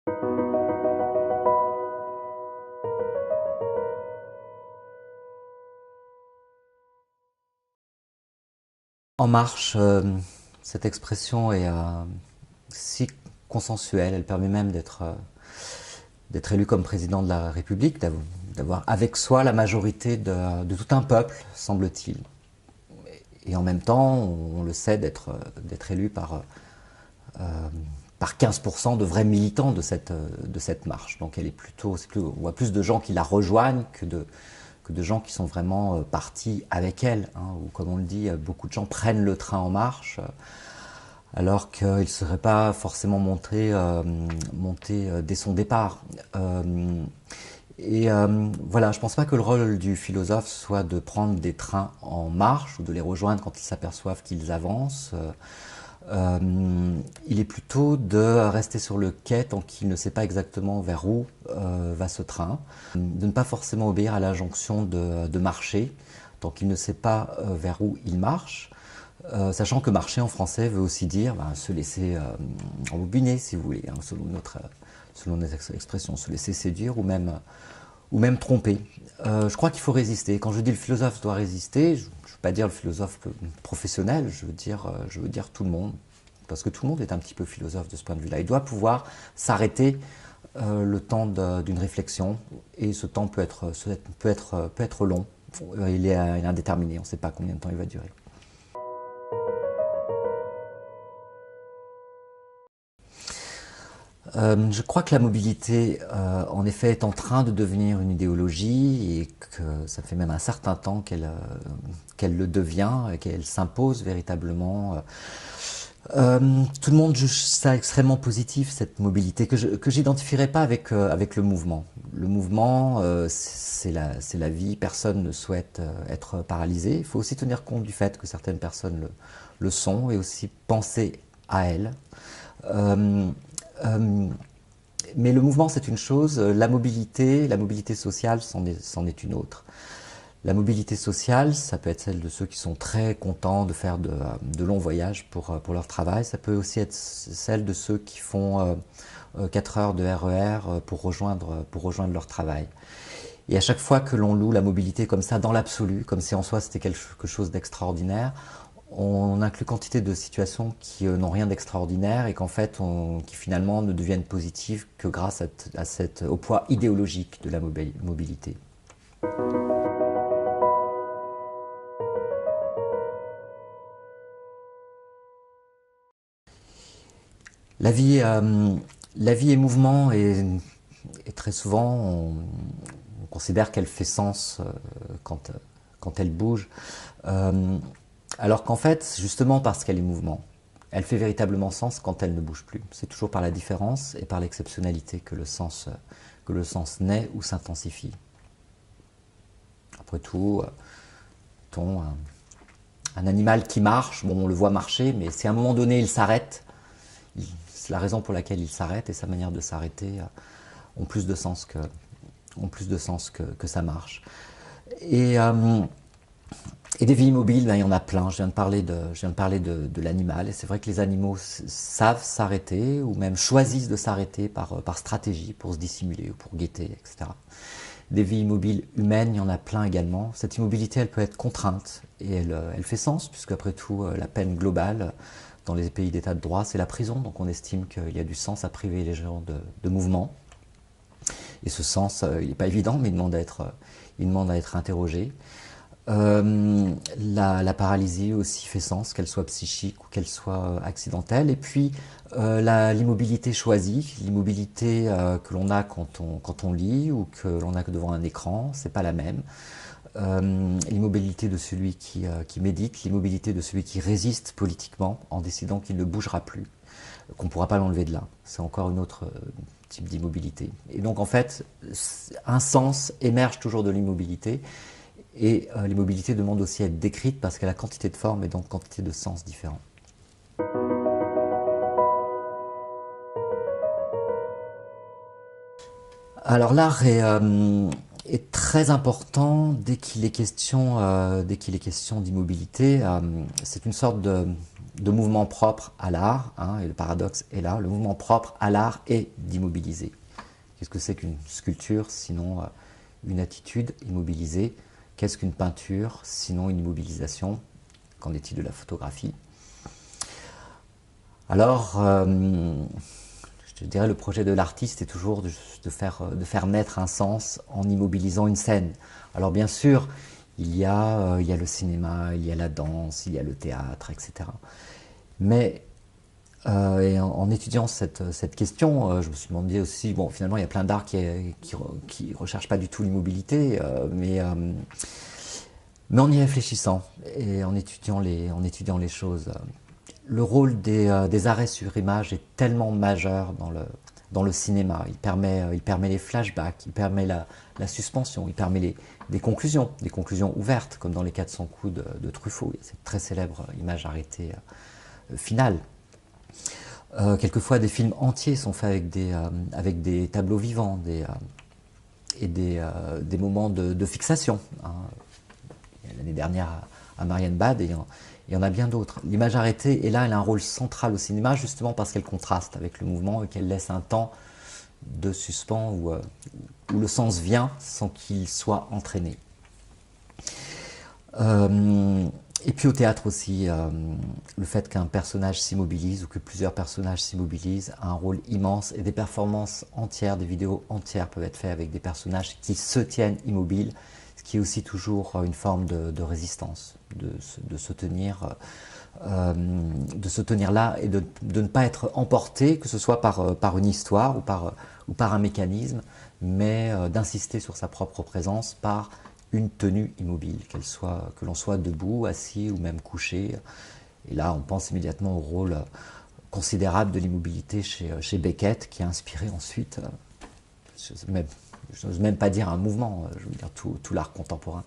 En marche, cette expression est si consensuelle, elle permet même d'être élu comme président de la République, d'avoir avec soi la majorité de tout un peuple, semble-t-il. Et en même temps, on le sait, d'être élu par 15% de vrais militants de cette marche. Donc elle est on voit plus de gens qui la rejoignent que de gens qui sont vraiment partis avec elle. Hein, ou comme on le dit, beaucoup de gens prennent le train en marche, alors qu'ils ne seraient pas forcément montés dès son départ. Voilà, je ne pense pas que le rôle du philosophe soit de prendre des trains en marche ou de les rejoindre quand ils s'aperçoivent qu'ils avancent. Il est plutôt de rester sur le quai tant qu'il ne sait pas exactement vers où va ce train, de ne pas forcément obéir à l'injonction de marcher tant qu'il ne sait pas vers où il marche, sachant que marcher en français veut aussi dire se laisser embobiner, si vous voulez, hein, selon notre expression, se laisser séduire ou même tromper. Je crois qu'il faut résister. Quand je dis le philosophe doit résister, je ne veux pas dire le philosophe professionnel, je veux dire tout le monde. Parce que tout le monde est un petit peu philosophe de ce point de vue-là. Il doit pouvoir s'arrêter le temps d'une réflexion, et ce temps peut être long. Il est indéterminé, on ne sait pas combien de temps il va durer. Je crois que la mobilité, en effet, est en train de devenir une idéologie et que ça fait même un certain temps qu'elle le devient et qu'elle s'impose véritablement. Tout le monde juge ça extrêmement positif, cette mobilité, que j'identifierais pas avec le mouvement. Le mouvement, c'est la vie, personne ne souhaite être paralysé. Il faut aussi tenir compte du fait que certaines personnes le sont et aussi penser à elles. Euh, euh, mais le mouvement, c'est une chose, la mobilité sociale, c'en est une autre. La mobilité sociale, ça peut être celle de ceux qui sont très contents de faire de longs voyages pour leur travail. Ça peut aussi être celle de ceux qui font 4 heures de RER pour rejoindre leur travail. Et à chaque fois que l'on loue la mobilité comme ça, dans l'absolu, comme si en soi c'était quelque chose d'extraordinaire, on inclut quantité de situations qui n'ont rien d'extraordinaire et qui finalement ne deviennent positives que grâce au poids idéologique de la mobilité. La vie, euh, la vie est mouvement et très souvent on considère qu'elle fait sens quand elle bouge. Euh, Alors qu'en fait, justement parce qu'elle est mouvement, elle fait véritablement sens quand elle ne bouge plus. C'est toujours par la différence et par l'exceptionnalité que le sens naît ou s'intensifie. Après tout, un animal qui marche, bon, on le voit marcher, mais si à un moment donné il s'arrête, c'est la raison pour laquelle il s'arrête et sa manière de s'arrêter ont plus de sens que sa marche. Et, euh, Et des vies immobiles, ben, il y en a plein. Je viens de parler de l'animal. Et c'est vrai que les animaux savent s'arrêter ou même choisissent de s'arrêter par stratégie, pour se dissimuler ou pour guetter, etc. Des vies immobiles humaines, il y en a plein également. Cette immobilité, elle peut être contrainte et elle fait sens, puisque après tout, la peine globale dans les pays d'état de droit, c'est la prison. Donc on estime qu'il y a du sens à priver les gens de mouvement. Et ce sens, il n'est pas évident, mais il demande à être interrogé. La paralysie aussi fait sens, qu'elle soit psychique ou qu'elle soit accidentelle. Et puis l'immobilité choisie, l'immobilité que l'on a quand on lit ou que l'on a devant un écran, c'est pas la même. L'immobilité de celui qui médite, l'immobilité de celui qui résiste politiquement en décidant qu'il ne bougera plus, qu'on ne pourra pas l'enlever de là. C'est encore une autre type d'immobilité. Et donc en fait, un sens émerge toujours de l'immobilité. Et l'immobilité demande aussi à être décrite parce qu'elle a quantité de formes et donc quantité de sens différents. Alors l'art est très important dès qu'il est question d'immobilité. C'est une sorte de mouvement propre à l'art, hein, et le paradoxe est là, le mouvement propre à l'art est d'immobiliser. Qu'est-ce que c'est qu'une sculpture, sinon une attitude immobilisée? Qu'est-ce qu'une peinture, sinon une immobilisation? Qu'en est-il de la photographie? Alors, je dirais le projet de l'artiste est toujours de faire naître un sens en immobilisant une scène. Alors bien sûr, il y a le cinéma, il y a la danse, il y a le théâtre, etc. Mais et en étudiant cette question, je me suis demandé aussi, bon, finalement, il y a plein d'arts qui ne recherchent pas du tout l'immobilité, mais en y réfléchissant et en étudiant les choses, le rôle des arrêts sur image est tellement majeur dans le cinéma. Il permet les flashbacks, il permet la suspension, il permet des conclusions ouvertes, comme dans Les 400 coups de Truffaut. Il y a cette très célèbre image arrêtée finale. Quelquefois, des films entiers sont faits avec des tableaux vivants et des moments de fixation. Hein. L'année dernière à Marienbad, et il y en a bien d'autres. L'image arrêtée, et là, elle a un rôle central au cinéma, justement parce qu'elle contraste avec le mouvement et qu'elle laisse un temps de suspens où le sens vient sans qu'il soit entraîné. Et puis au théâtre aussi, le fait qu'un personnage s'immobilise ou que plusieurs personnages s'immobilisent a un rôle immense, et des performances entières, des vidéos entières peuvent être faites avec des personnages qui se tiennent immobiles, ce qui est aussi toujours une forme de résistance, de se tenir là et de ne pas être emporté, que ce soit par une histoire ou par un mécanisme, mais d'insister sur sa propre présence par une tenue immobile, que l'on soit debout, assis ou même couché. Et là, on pense immédiatement au rôle considérable de l'immobilité chez Beckett, qui a inspiré ensuite, je n'ose même pas dire un mouvement, je veux dire tout l'art contemporain.